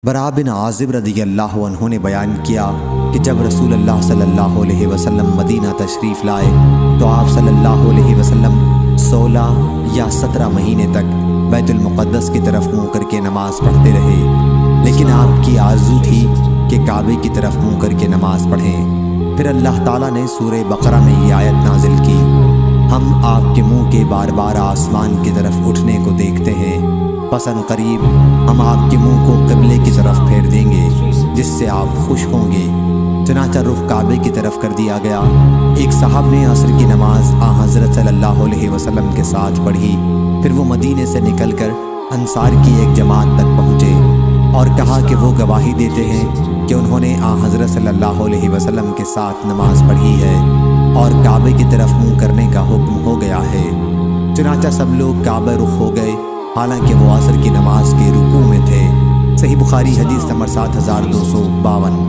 برا بن عازب رضی اللہ عنہ نے بیان کیا کہ جب رسول اللہ صلی اللہ علیہ وسلم مدینہ تشریف لائے تو آپ صلی اللہ علیہ وسلم 16 یا 17 مہینے تک بیت المقدس کی طرف منہ کر کے نماز پڑھتے رہے، لیکن آپ کی آرزو تھی کہ کعبے کی طرف منہ کر کے نماز پڑھیں۔ پھر اللہ تعالیٰ نے سورہ بقرہ میں یہ آیت نازل کی، ہم آپ کے منہ کے بار بار آسمان کی طرف اٹھنے کو دیکھتے ہیں، پس ان قریب ہم آپ کے منہ کو قبلے کی طرف پھیر دیں گے جس سے آپ خوش ہوں گے۔ چنانچہ رخ کعبے کی طرف کر دیا گیا۔ ایک صاحب نے عصر کی نماز حضرت صلی اللہ علیہ وسلم کے ساتھ پڑھی، پھر وہ مدینے سے نکل کر انصار کی ایک جماعت تک پہنچے اور کہا کہ وہ گواہی دیتے ہیں کہ انہوں نے حضرت صلی اللہ علیہ وسلم کے ساتھ نماز پڑھی ہے اور کعبے کی طرف منہ کرنے کا حکم ہو گیا ہے۔ چنانچہ سب لوگ کعبہ رخ ہو گئے، حالانکہ وہ عصر کی نماز کے رکوع میں تھے۔ صحیح بخاری حدیث نمبر 7252۔